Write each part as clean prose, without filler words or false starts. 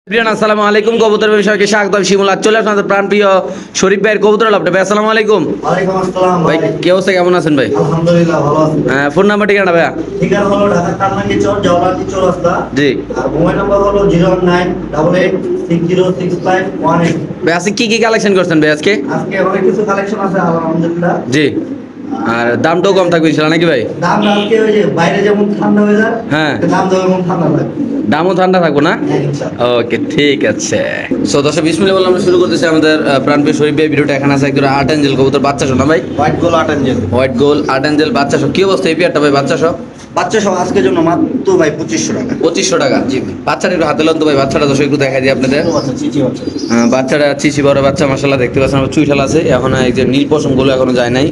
প্রিয়ান আসসালামু আলাইকুম কবুতর বিষয়কে স্বাগত শিমুল চলে আপনাদের প্রাণপ্রিয় শরীফ ভাইয়ের কবুতর লাভ ভাই আসসালামু আলাইকুম। ওয়ালাইকুম আসসালাম ভাই কি অবস্থা, কেমন আছেন ভাই? আলহামদুলিল্লাহ ভালো আছি। ফোন নাম্বার ঠিকানা ভাইয়া? ঠিকানা হলো ঢাকা কারমাঙ্গি চর জওহরলাল চৌরাস্তা। জি। আর মোবাইল নাম্বার হলো 01988606518। ভাই আজকে কি কি কালেকশন করছেন ভাই আজকে? আজকে অনেক কিছু কালেকশন আছে আলহামদুলিল্লাহ। জি। আর দামটাও কম থাকবে ইনশাআল্লাহ নাকি ভাই? দাম আজকে ওই যে বাইরে যেমন ঠান্ডা হয়ে যায়, হ্যাঁ দাম যেমন ঠান্ডা লাগে। দামও ঠান্ডা থাকবো না? হ্যাঁ, ইনশাআল্লাহ। ওকে ঠিক আছে। সো দর্শক বিসমিল্লাহ বলে আমরা শুরু করতেছি আমাদের প্রাণপ্রিয় শরীফ ভাই ভিডিওটা। এখানে আছে একজন আর্ট এঞ্জেল কবুতর বাচ্চা শোনা ভাই, হোয়াইট গোল আট এঞ্জেল। হোয়াইট গোল আর্ট এঞ্জেল বাচ্চা শো। কি অবস্থা এই পেয়ারটা ভাই বাচ্চা শো? বাচ্চা সব আজকের জন্য মাত্র ভাই 2500 টাকা। 2500 টাকা। জি ভাই। বাচ্চাটা একটু হাতে লন তো ভাই, বাচ্চাটা দর্শক একটু দেখাই দিই আপনাদের। আচ্ছা চিচি বাচ্চা। বাচ্চাটা চিচি বড় বাচ্চা মাশাআল্লাহ দেখতে পাচ্ছেন। আমার চুইঠাল আছে এখন, এই যে নীল পশম গুলো এখনো যায় নাই,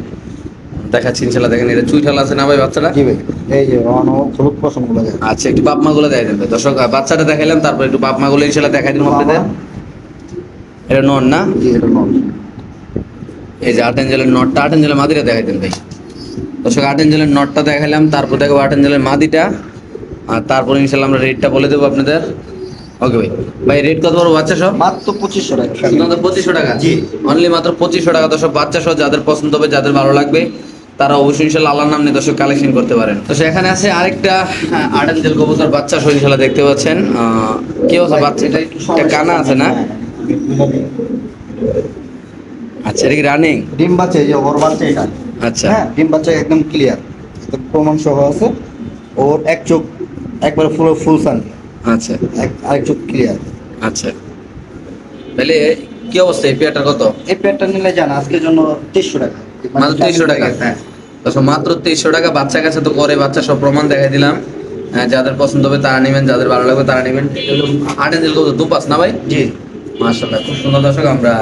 দেখাচ্ছি ইনশাআল্লাহ। দেখেন এটা চুইঠাল আছে না ভাই বাচ্চাটা? জি ভাই, এই যে অনো হলুদ পছন্দ গুলো যায়। আচ্ছা একটু বাপ মা গুলো দেখাই দেন ভাই দর্শক। বাচ্চাটা দেখাইলাম, তারপর একটু বাপ মা গুলো ইনশাআল্লাহ দেখাই দিন আপনাদের। এটা নর না? জি এটা নন। এই যে আট এঞ্জেলের নটটা, আট এঞ্জেলের মাদিটা দেখাই দেন ভাই দর্শক। আট এঞ্জেলের নটটা দেখাইলাম, তারপর দেখো আট এঞ্জেলের মাদিটা, আর তারপর ইনশাআল্লাহ আমরা রেটটা বলে দেবো আপনাদের। ওকে ভাই। ভাই রেট কত বড় বাচ্চা সব? মাত্র 2500 টাকা। শুধুমাত্র 2500 টাকা? জি। অনলি মাত্র 2500 টাকা দর্শক। বাচ্চা সহ যাদের পছন্দ হবে, যাদের ভালো লাগবে, তারা অবশ্যই ইনশাআল্লাহ আল্লাহর নাম নিয়ে দর্শক কালেকশন করতে পারেন। তো এখানে আছে আরেকটা আট এঞ্জেল কবুতর বাচ্চা সহ ইনশাআল্লাহ দেখতে পাচ্ছেন। কি অবস্থা বাচ্চা? এটা কানা আছে না? আচ্ছা এটা কি রানিং? ডিম বাচ্চা, এই যে ওর বাচ্চা এটা। আচ্ছা হ্যাঁ, ডিম বাচ্চা একদম ক্লিয়ার, একদম প্রমাণ সহ আছে। ওর এক চোখ একবারে ফুল সান, আচ্ছা আরেক চোখ ক্লিয়ার। আচ্ছা। তাহলে কি অবস্থা এই পেয়ারটার কত? এই প্যাডটা নিলে জানা আজকের জন্য 2300 টাকা। মাত্র 2300 টাকা? হ্যাঁ। দর্শক মাত্র 2300 টাকা। বাচ্চা কাছে তো করে, বাচ্চা সব প্রমাণ দেখাই দিলাম। যাদের পছন্দ হবে তারা নেবেন, যাদের ভালো লাগবে তারা নেবেন। আট এঞ্জেল কবুতর দুপাস না ভাই? জি। মাশাআল্লাহ খুব সুন্দর দর্শক। আমরা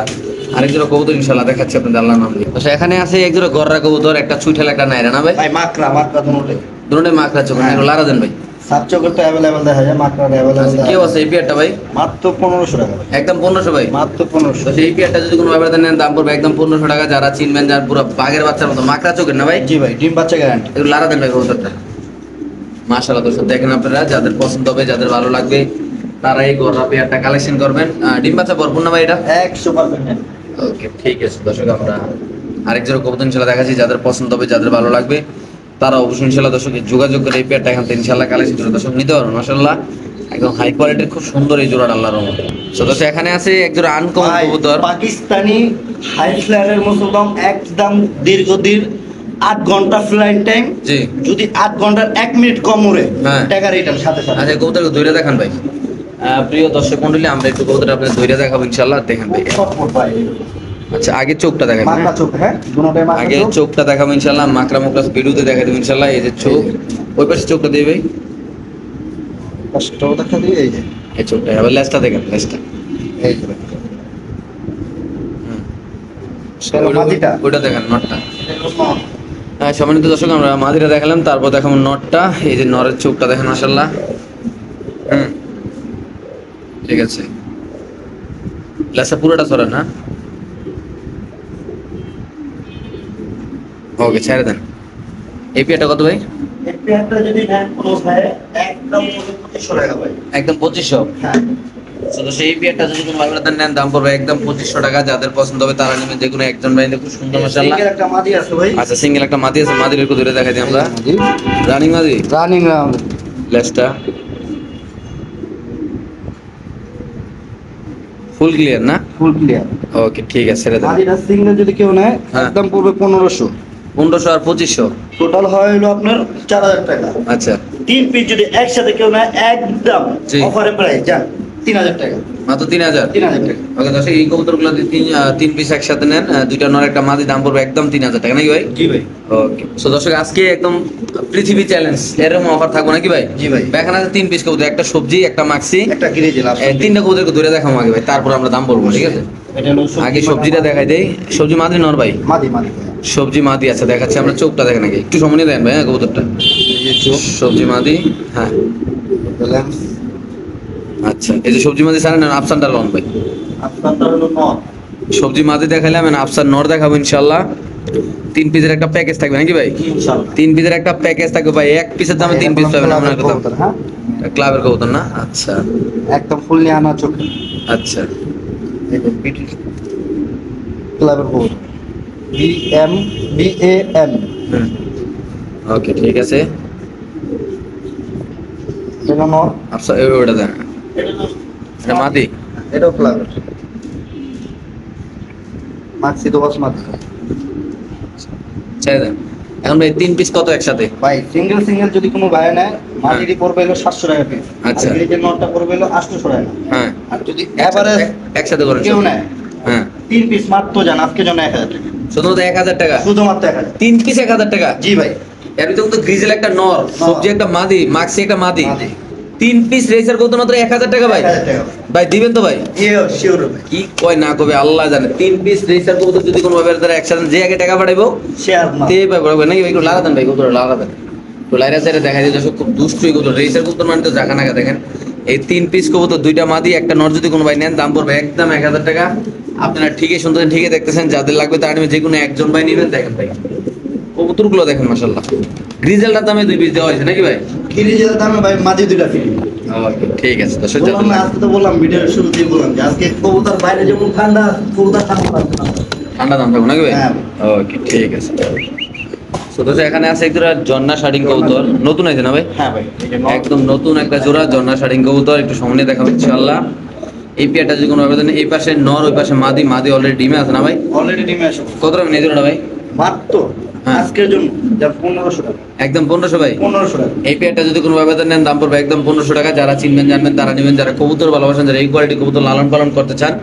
আরেকজোড়া কবুতর ইনশাআল্লাহ দেখাচ্ছি আপনাদের আল্লাহর নাম নিয়ে। তো এখানে আছে একজোড়া গররা কবুতর, একটা চুইঠাল একটা নাইরা না ভাই? ভাই মাকড়া দুটোই। দুটোই মাকড়া চোখ, হ্যাঁ। এগুলো লারা দেন ভাই। সাত চোখের তো অ্যাভেলেবেল দেখা যায়, মাকড়া অ্যাভেলেবেল। আচ্ছা, কি অবস্থা এই পেয়ারটা ভাই? মাত্র 1500 টাকা ভাই। একদম 1500 ভাই? মাত্র 1500। তো সেই পেয়ারটা যদি কোনো ব্যাপারে নেন দাম পড়বে একদম 1500 টাকা। যারা চিনবেন, যার পুরো বাঘের বাচ্চার মতো মাকড়া চোখের না ভাই? জি ভাই, ডিম বাচ্চা গ্যারান্টি। এগুলো লারা দেন ভাই কবুতরটা। মাশাআল্লাহ দর্শক দেখেন আপনারা, যাদের পছন্দ হবে, যাদের ভালো লাগবে, তারা এই গররা পেয়ারটা কালেকশন করবেন। ডিম বাচ্চা ভরপুর না ভাই এটা? 100%। ওকে ঠিক আছে দর্শক। আমরা আরেকজোড়া কবুতর ইনশাআল্লাহ দেখাচ্ছি, যাদের পছন্দ হবে, যাদের ভালো লাগবে, তারা অবশ্যই ইনশাআল্লাহ দর্শক যোগাযোগ করে এই পেয়ারটা এখান থেকে ইনশাআল্লাহ কালেকশন করে দর্শক নিতে পারবেন। মাশাআল্লাহ একদম হাই কোয়ালিটির, খুব সুন্দর এই জোড়াটা আল্লাহর রহমতে। সো দর্শক এখানে আছে একজোড়া আনকমন ভাই, কবুতর, পাকিস্তানি হাই ফ্লায়ারের মুসলমান, একদম দীর্ঘদিন 8 ঘন্টা ফ্লাইট টাইম। জি। যদি 8 ঘন্টার 1 মিনিট কম উড়ে, হ্যাঁ। টাকা রিটার্ন সাথে সাথে। আচ্ছা কবুতরকে ধরে দেখান ভাই। প্রিয় দর্শক মন্ডলী, আমরা একটু কবুতর আপনাদের ধরে দেখাবো ইনশাআল্লাহ। দেখেন ভাই। সফট ভাই। আচ্ছা আগে চোখটা দেখান। মাকড়া চোখ, হ্যাঁ দুটোই মাকড়া আগে চোখ। চোখটা দেখাবো ইনশাআল্লাহ, মাকড়া মুকড়া ভিডিওতে দেখাই দেবো ইনশাআল্লাহ। এই যে চোখ, ওই পাশে চোখটা দিয়ে ভাই, কষ্টও দেখা দিই, এই যে এই চোখটা। আবার লেজটা দেখেন, লেজটা। এই যে চলো মাদিটা। ওইটা দেখেন নটটা। হ্যাঁ সম্মানিত দর্শক, আমরা মাদিটা দেখালাম, তারপর দেখাবো নটটা। এই যে নরের চোখটা দেখেন মাশাআল্লাহ। ঠিক আছে। লেজটা পুরোটা সরা না? ওকে ছেড়ে দেন। এই পেয়ারটা কত ভাই? এই পেয়ারটা যদি নেন কোনো ভাই একদম 2500 টাকা ভাই। একদম 2500? হ্যাঁ। তো সেই পেয়ারটা যদি কোনো ভাই ব্রাদার নেন দাম পড়বে একদম 2500 টাকা। যাদের পছন্দ হবে তারা নেবেন, যে কোনো একজন ভাই খুব সুন্দর মাশাআল্লাহ। সিঙ্গেল একটা মাদি আছে ভাই। আচ্ছা সিঙ্গেল একটা মাদি আছে, মাদির একটু ধরে দেখাই দিই আমরা। রানিং মাদি, রানিং রাউন্ড। লেজটা ফুল ক্লিয়ার না? ফুল ক্লিয়ার। ওকে ঠিক আছে ছেড়ে দেন। মাদিটা সিঙ্গেল যদি কেউ নেয় হ্যাঁ। একদম পড়বে 1500। 1500 আর 2500? টোটাল হয় হলো আপনার 4000 টাকা। আচ্ছা 3 পিস যদি একসাথে কেউ নেয় একদম জি। অফারে প্রাইস যান 3000 টাকা। মাত্র 3000? 3000 টাকা। ওকে দর্শক এই কবুতরগুলো যদি তিন পিস একসাথে নেন, দুইটা নর একটা মাদি, দাম পড়বে একদম 3000 টাকা নাকি ভাই? জি ভাই। ওকে সো দর্শক আজকে একদম পৃথিবী চ্যালেঞ্জ এরকম অফার থাকবো নাকি ভাই? জি ভাই। এখানে আছে 3 পিস কবুতর, একটা সবজি, একটা মাক্সি, একটা গিরে জেলা। তিনটা কবুতরকে ধরে দেখাবো আগে ভাই, তারপর আমরা দাম বলবো। ঠিক আছে এটা হলো আগে সবজিটা দেখাই দেই। সবজি মাদি নর ভাই? মাদি মাদি। সবজি মাদি আছে, দেখাচ্ছি আমরা। চোখটা দেখেন আগে, একটু সময় নিয়ে দেন ভাই। হ্যাঁ কবুতরটা এই যে চোখ, সবজি মাদি। হ্যাঁ ব্যালেন্স। আচ্ছা এই যে সবজি মাদি ছাড়েন, আফসানটা লন ভাই। আপনারটা হলো নট। সবজি মাদি দেখাইলাম, আফসান নর দেখাবো ইনশাআল্লাহ। 3 পিসের একটা প্যাকেজ থাকবে নাকি ভাই? ইনশাআল্লাহ। 3 পিসের একটা প্যাকেজ থাকবে ভাই, এক পিসের দামে 3 পিস পাবেন আপনার কথা। হ্যাঁ ক্লাবের কবুতর না? আচ্ছা একদম ফুল নিয়ে আনা চোখে। আচ্ছা। এই যে বিটি ক্লাবের কবুতর, BM ওকে ঠিক আছে। এটা নর, আচ্ছা ওটা দেন, এটা মাদি। এটাও ক্লাবের মাক্সি তো বাস মাক্সি। ছেড়ে দেন। এখন ভাই 3 পিস কত একসাথে? ভাই সিঙ্গেল যদি কোনো ভাই নেয় মাটিটি পড়বে হলো 700 টাকা পিস। আচ্ছা। আর এই যে নটটা পড়বে হলো 800 টাকা। হ্যাঁ আর যদি এভারেজ একসাথে করেন কেউ নেয় হ্যাঁ 3 পিস মাত্র জান আজকে জন্য 1000 টাকা, শুধুমাত্র 1000 টাকা? শুধুমাত্র 1000। 3 পিস 1000 টাকা? জি ভাই। এর ভিতরে তো গ্রিজেল একটা নর, সবজি একটা মাদি, মাক্সি একটা মাদি, 3 পিস রেসার কত মাত্র 1000 টাকা ভাই? 1000 টাকা ভাই দিবেন তো ভাই? শিওর ভাই। কি কয় না কবে আল্লাহ জানে। 3 পিস রেসার কবুতর যদি কোনো ভাবে দ্বারা একসাথে যে আগে টাকা পাঠাইবো শেয়ার না তে পাবে নাকি ভাই? একটু লাগা দেন ভাই, কবুতর লাগা দেন তো। লাইরা সাইডে দেখা যায় দর্শক, খুব দুষ্টু এই কবুতর। রেসার কবুতর মানে তো জায়গা নাগা। দেখেন এই 3 পিস কবুতর, 2টা মাদি একটা নর যদি কোনো ভাই নেন দাম পড়বে একদম 1000 টাকা। আপনারা ঠিকই শুনতেছেন, ঠিকই দেখতেছেন। যাদের লাগবে তারা নেবেন, যে কোনো একজন ভাই নেবেন। দেখেন ভাই কবুতরগুলো দেখেন মাশাআল্লাহ। গ্রিজেলটার দামে 2 পিস দেওয়া হয়েছে নাকি ভাই? কিরিজের দামে ভাই মাদি দুইটা ফ্রি। ওকে ঠিক আছে দর্শক। বললাম না, আজকে তো বললাম ভিডিওর শুরুতেই বললাম যে আজকে কবুতর বাইরে যেমন ঠান্ডা, কবুতর ঠান্ডা লাগবে না। ঠান্ডা দাম থাকবে নাকি ভাই? হ্যাঁ। ওকে ঠিক আছে। তো দর্শক এখানে আছে এক জোড়া জন্না শার্টিং কবুতর, নতুন আছে না ভাই? হ্যাঁ ভাই, এই যে একদম নতুন একটা জোড়া জন্না শার্টিং কবুতর। একটু সামনে দেখাবো ইনশাআল্লাহ। এই পেয়ারটা যদি কোনো আবেদন, এই পাশে নর ওই পাশে মাদি। মাদি অলরেডি ডিমে আছে না ভাই? অলরেডি ডিমে আসে। কত টাকা নিয়ে জোড়াটা ভাই? মাত্র হ্যাঁ। আজকের জন্য যা 1500 টাকা। একদম 1500 ভাই? 1500 টাকা। এই পেয়ারটা যদি কোনো আবেদন নেন দাম পড়বে একদম 1500 টাকা। যারা চিনবেন জানবেন তারা নেবেন, যারা কবুতর ভালোবাসেন, যারা এই কোয়ালিটি কবুতর লালন পালন করতে চান।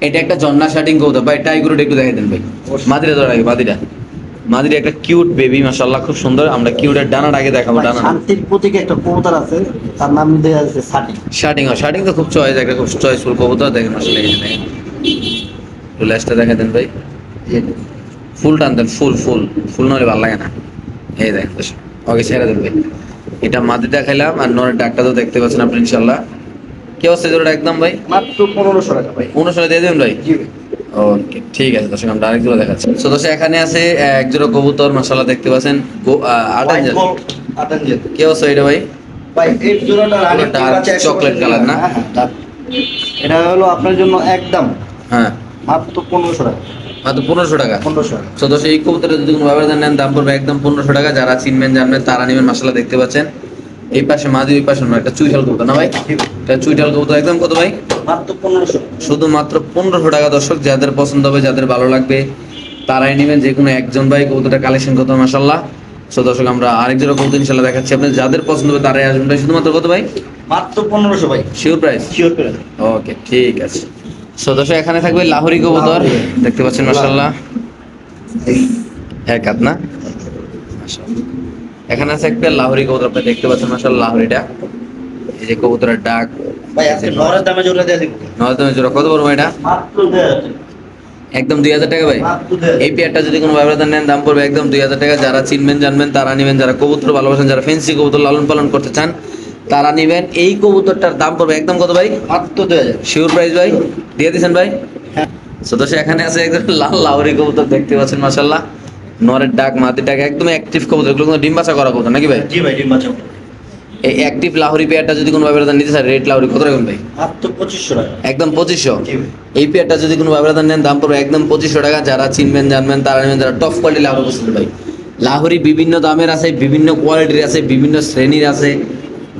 এটা একটা জন্না শার্টিং কবুতর ভাই। টাইগুরোটা একটু দেখাই দেন ভাই। মাদিরা ধরে আগে, মাদিরা মাদিরা একটা কিউট বেবি মাশাআল্লাহ, খুব সুন্দর। আমরা কিউটের ডানার আগে দেখাবো। ভাই, ডানা শান্তির প্রতীক একটা কবুতর আছে, তার নাম দেয়া আছে সাটি। শার্টিং। শার্টিং তো খুব চয়েস, একটা খুব চয়েসফুল কবুতর। দেখেন মাশাআল্লাহ, এই যে দেখেন লেজটা দেখাই দেন ভাই। ফুল টান দেন, ফুল ফুল ফুল নলে ভালো লাগে না। এই দেখেন ওকে ছেড়ে দেন ভাই। এটা মাদিটা খাইলাম, আর নরের ডাকটা তো দেখতে পাচ্ছেন আপনি ইনশাআল্লাহ। কি অবস্থা জোড়াটা একদম ভাই? মাত্র 1500 টাকা ভাই। 1500 দিয়ে দেবেন ভাই? জি ভাই। ওকে ঠিক আছে দর্শক, আমরা আরেক জোড়া দেখাচ্ছি। তো দর্শক এখানে আছে এক জোড়া কবুতর মাশাআল্লাহ, দেখতে পাচ্ছেন আটাঞ্জেল। আটাঞ্জেল। কি অবস্থা এটা ভাই? ভাই এই জোড়াটা রানী পুরো dark chocolate color না? হ্যাঁ, dark। এটা হলো আপনার জন্য একদম হ্যাঁ মাত্র 1500 টাকা। মাত্র 1500 টাকা? 1500 টাকা। তো দর্শক এই কবুতরটা যদি কোনো ব্যবহার নেন দাম পড়বে একদম 1500 টাকা। যারা চিনবেন জানবেন তারা নেবেন মাশাআল্লাহ, দেখতে পাচ্ছেন। এই পাশে মাদি, ওই পাশে একটা চুইঠাল কবুতর না ভাই? এটা চুইঠাল কবুতর একদম কত ভাই? মাত্র 1500। শুধুমাত্র 1500 টাকা দর্শক। যাদের পছন্দ হবে, যাদের ভালো লাগবে তারাই নেবেন। যে কোনো একজন ভাই কবুতরটা কালেকশন করতে হবে মাশাআল্লাহ। সো দর্শক আমরা আরেক জোড়া কবুতর ইনশাআল্লাহ দেখাচ্ছি। আপনাদের যাদের পছন্দ হবে তারাই আসবেন ভাই। শুধুমাত্র কত ভাই? মাত্র 1500 ভাই। Sure price? শিওর করে। ওকে ঠিক আছে। সো দর্শক এখানে থাকবে লাহোরি কবুতর, দেখতে পাচ্ছেন মাশাআল্লাহ। এক হাত না? মাশাআল্লাহ। এখানে আছে একটা লাহোরি কবুতর, আপনি দেখতে পাচ্ছেন মাশাআল্লাহ লাহোরিটা। এই যে কবুতরের ডাক। ভাই আজকে নরের দামে জোড়া দিয়ে দিব। নয়তো জোড়া কত বড় ভাই এটা? মাত্র 2000 টাকা। একদম 2000 টাকা ভাই? মাত্র 2000। এই পেয়ারটা যদি কোনো ব্যবধান নেন দাম পড়বে একদম 2000 টাকা। যারা চিনবেন জানবেন তারা নেবেন, যারা কবুতর ভালোবাসেন, যারা ফেন্সি কবুতর লালন পালন করতে চান তারা নেবেন। এই কবুতরটার দাম পড়বে একদম কত ভাই? মাত্র 2000। শিওর প্রাইস ভাই? দিয়ে দিয়েছেন ভাই? হ্যাঁ। সো দর্শক এখানে আছে একদম লাল লাহোরি কবুতর, দেখতে পাচ্ছেন মাশাআল্লাহ। নরের ডাক, মাটির ডাক, একদম অ্যাক্টিভ কবুতর। এগুলো কিন্তু ডিম বাচ্চা করা কবুতর নাকি ভাই? জি ভাই, ডিম বাচ্চা। এই অ্যাক্টিভ লাহোরি পেয়ারটা যদি কোনো ব্যবধান নিতে চান, রেড লাহোরি কত রাখবেন ভাই? মাত্র 2500 টাকা। একদম 2500? জি ভাই। এই পেয়ারটা যদি কোনো ব্যবধান নেন দাম পড়বে একদম 2500 টাকা। যারা চিনবেন জানবেন তারা নেবেন, যারা টপ কোয়ালিটি লাহোরি পছন্দ ভাই। লাহোরি বিভিন্ন দামের আছে, বিভিন্ন কোয়ালিটির আছে, বিভিন্ন শ্রেণীর আছে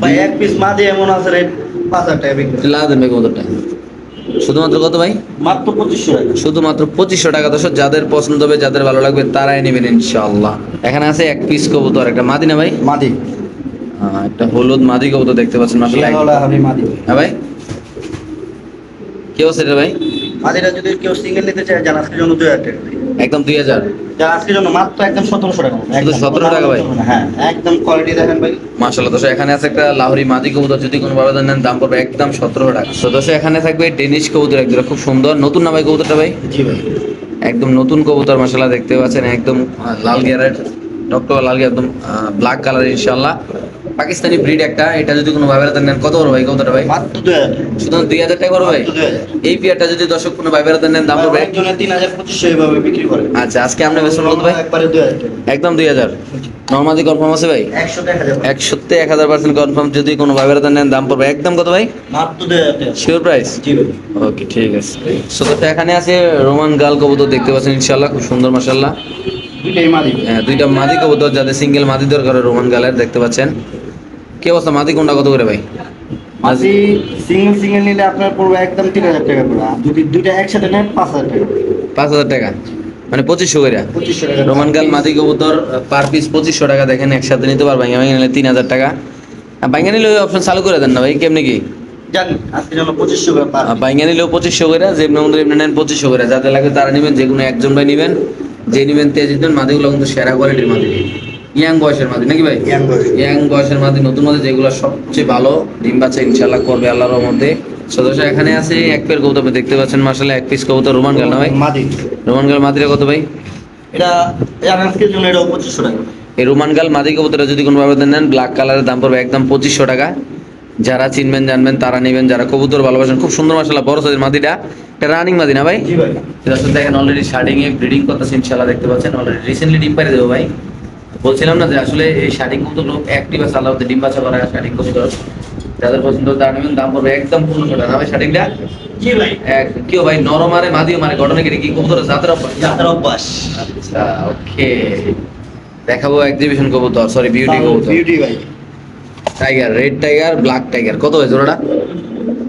ভাই এক পিস মাদি এমন আছে রেট 5000 টাকা বিক্রি। লাগা দেন ভাই কবুতরটা। শুধুমাত্র কত ভাই? মাত্র 2500 টাকা। শুধুমাত্র 2500 টাকা দর্শক। যাদের পছন্দ হবে, যাদের ভালো লাগবে তারাই নেবেন ইনশাআল্লাহ। এখানে আছে এক পিস কবুতর, একটা মাদি না ভাই? মাদি। একটা হলুদ মাদি কবুতর দেখতে পাচ্ছেন মাশাআল্লাহ। শিয়ালা হাবি মাদি। হ্যাঁ ভাই, কি অবস্থা এটা ভাই? মাদিটা যদি কেউ সিঙ্গেল নিতে চায় জান আজকের জন্য 2000 টাকা। একদম 2000? যার আজকের জন্য মাত্র একদম 1700 টাকা। শুধু 17 টাকা ভাই? হ্যাঁ, একদম কোয়ালিটি দেখেন ভাই। মাশাআল্লাহ দর্শক এখানে আছে একটা লাহোরি মাদি কবুতর, যদি কোনো ব্যবধান নেন দাম পড়বে একদম 17 টাকা। তো দর্শক এখানে থাকবে ডেনিশ কবুতর, একদম খুব সুন্দর। নতুন না ভাই কবুতরটা ভাই? জি ভাই। একদম নতুন কবুতর মাশাআল্লাহ, দেখতে পাচ্ছেন একদম লাল গিয়ারের, টকটকা লাল গিয়ার, একদম ব্ল্যাক কালার ইনশাআল্লাহ। পাকিস্তানি ব্রিড একটা। এটা যদি কোনো ব্যবধান নেন কত বড় ভাই কবুতরটা ভাই? মাত্র 2000 টাকা। শুধু 2000 টাকা বড় ভাই? মাত্র 2000। এই পেয়ারটা যদি দর্শক কোনো ব্যবধান নেন দাম পড়বে একজনের 3500 এইভাবে বিক্রি করে। আচ্ছা আজকে আপনি বেসন কত ভাই? একবারে 2000 টাকা। একদম 2000। নরমাদি কনফার্ম আছে ভাই? 100 100% কনফার্ম। যদি কোনো ভাইবের নেন দাম পড়বে একদম কত ভাই? মাত্র 2000 টাকা। Sure price? জি ভাই। ওকে ঠিক আছে। সো তো এখানে আছে রোমান গাল কবুতর দেখতে পাচ্ছেন ইনশাআল্লাহ, খুব সুন্দর মাশাআল্লাহ। দুইটাই মাদি। হ্যাঁ, দুইটা মাদি কবুতর, যাদের সিঙ্গেল মাদি দরকার রোমান গালের দেখতে পাচ্ছেন। কি অবস্থা, মাদি কোনটা কত করে ভাই? মাদি সিঙ্গেল নিলে আপনার পড়বে একদম 3000 টাকা করে। আর যদি দুইটা একসাথে নেন 5000 টাকা। 5000 টাকা মানে 2500 করে। 2500 টাকা। রোমান গাল মাদি কবুতর পার পিস 2500 টাকা। দেখেন একসাথে নিতে পারবেন, ভাঙা নিলে 3000 টাকা। ভাঙা নিলে ওই অপশন চালু করে দেন না ভাই, কেমনি কি? জান আজকে জন্য 2500 করে পার। ভাঙা নিলেও 2500 করে, যেমনি মন্দির এমনি নেন 2500 করে। যাদের লাগে তারা নেবেন, যে কোনো একজন ভাই নেবেন, যে নেবেন তেজ দিবেন। মাদিগুলো কিন্তু সেরা কোয়ালিটির মাদি, ইয়াং বয়সের মাদি নাকি ভাই? ইয়াং বয়সের মাদি, নতুন মাদি যেগুলো সবচেয়ে ভালো ডিম বাচ্চা ইনশাআল্লাহ করবে আল্লাহর রহমতে। সদস্য এখানে আছে এক পেয়ার কবুতর দেখতে পাচ্ছেন মাশাআল্লাহ, এক পিস কবুতর রোমান গাল না ভাই? মাদি। রোমান গাল মাদিরা কত ভাই? এটা আজকের জন্য এটা 2500 টাকা। এই রোমান গাল মাদি কবুতরটা যদি কোনো ভাবে নেন ব্ল্যাক কালারের দাম পড়বে একদম 2500 টাকা। যারা চিনবেন জানবেন তারা নেবেন, যারা কবুতর ভালোবাসেন। খুব সুন্দর মাশাআল্লাহ বড় সাইজের মাদিটা, এটা রানিং মাদি না ভাই? জি ভাই। দর্শক দেখেন অলরেডি শার্টিং এ ব্রিডিং করতেছে ইনশাআল্লাহ, দেখতে পাচ্ছেন অলরেডি রিসেন্টলি ডিম পাড়ি দেবো ভাই। বলছিলাম না যে আসলে এই শার্টিং কবুতর লোক অ্যাক্টিভ আছে, আল্লাহতে ডিম বাচ্চা করা শার্টিং কবুতর। যাদের পছন্দ তারা নেবেন, দাম পড়বে একদম 1500 টাকা না ভাই শার্টিংটা? জি ভাই। কেউ ভাই নরম মারে মাদিও মারে, ঘটনা কি কবুতর জাতের অভ্যাস? জাতের অভ্যাস। আচ্ছা ওকে, দেখাবো এক্সিবিশন কবুতর, সরি বিউটি কবুতর। বিউটি ভাই। Tiger, red tiger, black tiger, কত ভাই জোড়াটা?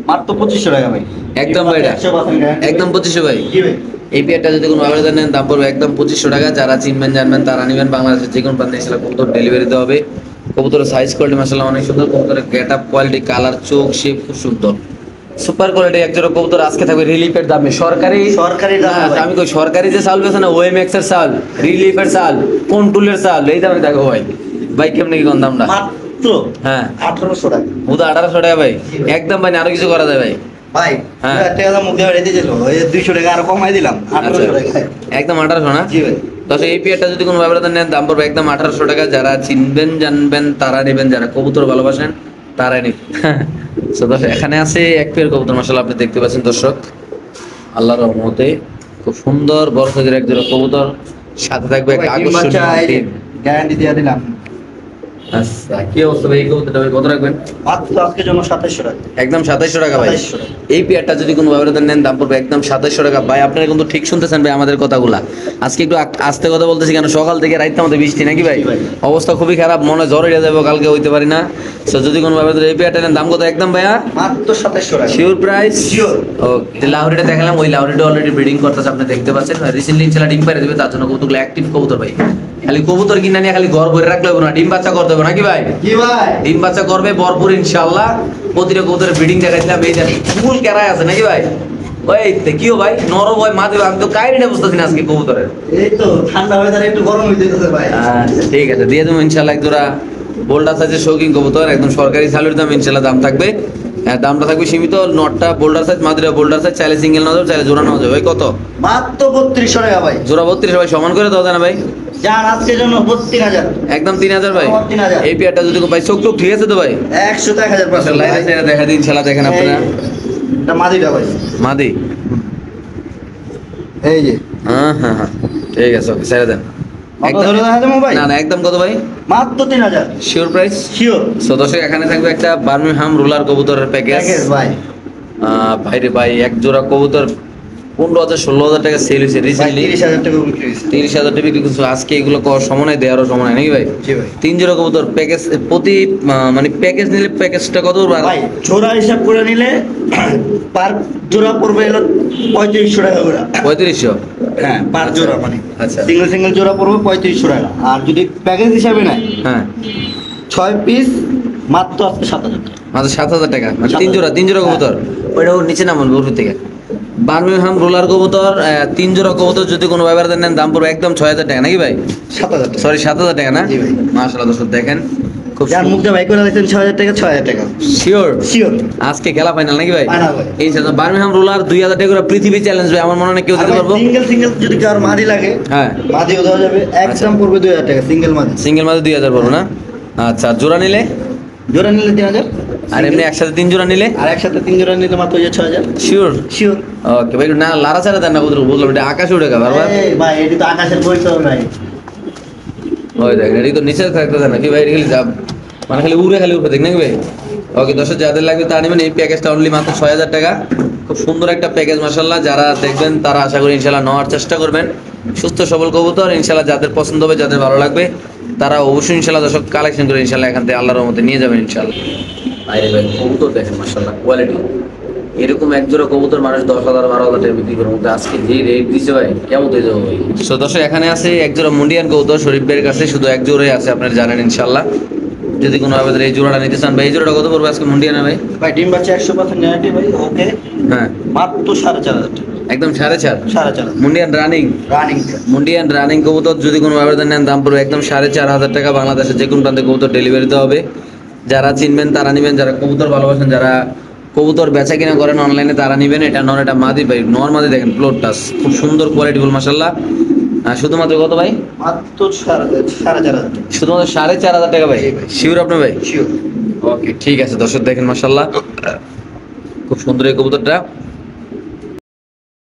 মাত্র 2500 টাকা ভাই। একদম ভাই এটা 100% গ্যারান্টি। একদম 2500 ভাই। জি ভাই। এই পেয়ারটা যদি কোনো আবেদন নেন দাম পড়বে একদম 2500 টাকা। যারা চিনবেন জানবেন তারা নেবেন, বাংলাদেশের যে কোনো প্রান্তে এসে কবুতর ডেলিভারি দেওয়া হবে। কবুতরের সাইজ কোয়ালিটি মাশাআল্লাহ অনেক সুন্দর, কবুতরের গেট আপ কোয়ালিটি, কালার, চোখ, শেপ খুব সুন্দর, সুপার কোয়ালিটি। এক জোড়া কবুতর আজকে থাকবে রিলিফের দামে, সরকারি দামে ভাই। আমি কই সরকারি যে চাল বেছে না, ওএমএক্স এর চাল, রিলিফের চাল, কন্ট্রোলের চাল, এই দামে থাকবে ভাই। ভাই কেমনে কি কোন দামটা? মাত্র হ্যাঁ 1800 টাকা। বুধ 1800 টাকা ভাই, একদম ভাই, আরো কিছু করা যায় ভাই? ভাই হ্যাঁ। 2000 টাকা মুখ দিয়ে রেডি ছিল, ওই 200 টাকা আর কমাই দিলাম 1800 টাকা। একদম 1800 না? জি ভাই। দশ এই পেয়ারটা যদি কোনো ব্যবধান নেন দাম পড়বে একদম 1800 টাকা। যারা চিনবেন জানবেন তারা নেবেন, যারা কবুতর ভালোবাসেন তারাই নেবেন। তো দর্শক এখানে আছে এক পেয়ার কবুতর মাশাআল্লাহ, আপনি দেখতে পাচ্ছেন দর্শক আল্লাহর রহমতে খুব সুন্দর বড় সাইজের এক জোড়া কবুতর, সাথে থাকবে একটা আকর্ষণীয় টিম। গ্যারান্টি দিয়ে দিলাম। আচ্ছা কি অবস্থা ভাই, এই কবুতরটা ভাই কত রাখবেন? মাত্র আজকের জন্য 2700 টাকা। একদম 2700 টাকা ভাই। 2700 টাকা। এই পেয়ারটা যদি কোনো ব্যবধান নেন দাম পড়বে একদম 2700 টাকা। ভাই আপনারা কিন্তু ঠিক শুনতেছেন ভাই আমাদের কথাগুলা। আজকে একটু আস্তে কথা বলতেছি কেন, সকাল থেকে রাইতে আমাদের বৃষ্টি নাকি ভাই? অবস্থা খুবই খারাপ, মনে হয় জ্বর হয়ে যাবে, কালকে হইতে পারি না। তো যদি কোনো ব্যবধান এই পেয়ারটা নেন দাম কত একদম ভাইয়া? মাত্র 2700 টাকা। Sure price? শিওর। ওকে, লাহোরিটা দেখালাম, ওই লাহোরিটা অলরেডি ব্রিডিং করতেছে, আপনি দেখতে পাচ্ছেন। রিসেন্টলি ইনশাআল্লাহ ডিম পাড়ে দেবে, তার জন্য কবুতরগুলো অ্যাক্টিভ কবুতর ভাই। খালি কবুতর কিনা নিয়ে খালি ঘর ভরে রাখলে হবে না, ডিম বাচ্চা করতে হবে নাকি ভাই? কি ভাই? ডিম বাচ্চা করবে ভরপুর ইনশাআল্লাহ। প্রতিটা কবুতরের ব্রিডিং দেখাইছিলাম, এই যে ফুল কেরায় আছে নাকি ভাই? ওই কিও ভাই নরম হয় মা দেবে, আমি তো কাইরিটা বুঝতেছি না আজকে কবুতরের। এই তো ঠান্ডা ওয়েদারে একটু গরম হয়ে যেতেছে ভাই। আচ্ছা ঠিক আছে, দিয়ে দেবো ইনশাআল্লাহ এক জোড়া বোল্ডার সাইজের শৌখিন কবুতর, একদম সরকারি সালের দাম ইনশাআল্লাহ দাম থাকবে। হ্যাঁ দামটা থাকবে সীমিত। নটটা বোল্ডার সাইজ, মাদিরা বোল্ডার সাইজ, চাইলে সিঙ্গেল নেওয়া যাবে, চাইলে জোড়া নেওয়া যাবে। ভাই কত? মাত্র 3200 টাকা ভাই। জোড়া 32 ভাই, সমান করে দাও না ভাই? যান আজকের জন্য 3000। একদম 3000 ভাই। 3000। এই পেয়ারটা যদি ভাই চোখ চোখ ঠিক আছে তো ভাই? 100 টাকা 1000%। লাইনে সাইডে দেখা দিন ইনশাআল্লাহ, দেখেন আপনারা। এটা মাদিটা ভাই। মাদি, এই যে হ্যাঁ হ্যাঁ হ্যাঁ ঠিক আছে, ওকে ছেড়ে দেন। কত ধরে দেখা যাবে ভাই? না না একদম কত ভাই? মাত্র 3000। Sure price? শিওর। সো দর্শক এখানে থাকবে একটা বার্মিংহাম রুলার কবুতরের প্যাকেজ। ভাই ভাই রে ভাই, এক জোড়া কবুতর 15,000 16,000 টাকা সেল হয়েছে রিসেন্টলি। 30000 টাকা বিক্রি হয়েছে। 30,000 টাকা বিক্রি করছে আজকে। এগুলো সময় দেওয়ারও সময় নাকি ভাই? জি ভাই। 3 জোড়া কবুতর প্যাকেজ প্রতি মানে প্যাকেজ নিলে প্যাকেজটা কত পড়বে? ভাই জোড়া হিসাব করে নিলে পার জোড়া পড়বে হলো 3500 টাকা করে। 3500? হ্যাঁ পার জোড়া মানে। আচ্ছা সিঙ্গেল জোড়া পড়বে 3500 টাকা। আর যদি প্যাকেজ হিসাবে নেয় হ্যাঁ 6 পিস মাত্র আজকে 7000 টাকা। মাত্র 7,000 টাকা মানে 3 জোড়া হ্যাঁ। কবুতর। ওইটা ওর নিচে নামান উপর থেকে। বার্মিংহাম রোলার কবুতর 3 জোড়া কবুতর যদি কোনো ব্যবহার নেন দাম পড়বে একদম 6000 টাকা নাকি ভাই? 7000 টাকা। সরি 7000 টাকা না? জি ভাই। মাশাআল্লাহ দর্শক দেখেন খুব যার মুখটা ভাই করে দেখছেন 6000 টাকা 6000 টাকা। Sure sure. আজকে খেলা ফাইনাল নাকি ভাই? ফাইনাল ভাই। এই সাথে বার্মিংহাম রোলার 2000 টাকা করে পৃথিবী চ্যালেঞ্জ ভাই, আমার মনে হয় কেউ দিতে পারবো। সিঙ্গেল যদি কার মাদি লাগে হ্যাঁ মাদিও দেওয়া যাবে। একদম পড়বে 2000 টাকা সিঙ্গেল মাদি। সিঙ্গেল মাঝে 2000 পড়বো না? আচ্ছা জোড়া নিলে? জোড়া নিলে 3000। আর এমনি একসাথে 3 জোড়া নিলে? আর একসাথে 3 জোড়া নিলে মাত্র 6000। শিওর? শিওর। ওকে ভাই, না লারা ছাড়া দেন না কবুতর, বুঝলাম এটা আকাশে উঠে গা বারবার। এই ভাই এটি তো আকাশের বই তো ভাই। ওই দেখেন এটি তো নিচে থাকতেছে না কি ভাই, এটি খালি যাব মানে খালি উড়ে দেখ নাকি ভাই। ওকে দর্শক যাদের লাগবে তা নেবেন, এই প্যাকেজটা অনলি মাত্র 6000 টাকা। খুব সুন্দর একটা প্যাকেজ মাশাআল্লাহ, যারা দেখবেন তারা আশা করি ইনশাআল্লাহ নেওয়ার চেষ্টা করবেন। সুস্থ সবল কবুতর ইনশাআল্লাহ, যাদের পছন্দ হবে যাদের ভালো লাগবে তারা অবশ্যই ইনশাআল্লাহ দর্শক কালেকশন করে ইনশাআল্লাহ এখান থেকে আল্লাহর রহমতে নিয়ে যাবেন ইনশাআল্লাহ। বাইরে ভাই কবুতর দেখেন মাশাআল্লাহ কোয়ালিটি, এরকম এক জোড়া কবুতর মানুষ 10,000 12,000 টাকা বিক্রি করার মধ্যে আজকে যে রেট দিছে ভাই কেমন হয়ে যাবে ভাই। তো দর্শক এখানে আছে এক জোড়া মুন্ডিয়ান কবুতর শরীফ ভাইয়ের কাছে, শুধু এক জোড়াই আছে আপনারা জানেন ইনশাআল্লাহ। যদি কোনো আবেদন এই জোড়াটা নিতে চান ভাই, এই জোড়াটা কত পড়বে আজকে মুন্ডিয়ানা ভাই? ভাই ডিম বাচ্চা 100% গ্যারান্টি ভাই। ওকে হ্যাঁ মাত্র 4,500 টাকা। একদম 4.5 4,500 মুন্ডিয়ান রানিং। মুন্ডিয়ান রানিং কবুতর যদি কোনো আবেদন নেন দাম পড়বে একদম 4,500 টাকা। বাংলাদেশের যে কোনো প্রান্তে কবুতর ডেলিভারি দেওয়া হবে। যারা চিনবেন তারা নেবেন, যারা কবুতর ভালোবাসেন, যারা কবুতর বেচা কিনা করেন অনলাইনে তারা নেবেন। এটা নর, এটা মাদি ভাই, নর মাদি দেখেন ফ্লোর টাচ খুব সুন্দর কোয়ালিটিফুল মাশাআল্লাহ। শুধুমাত্র কত ভাই? মাত্র 4,500 টাকা। শুধুমাত্র 4,500 টাকা ভাই। শিওর আপনি ভাই? শিওর। ওকে ঠিক আছে দর্শক দেখেন মাশাআল্লাহ খুব সুন্দর এই কবুতরটা।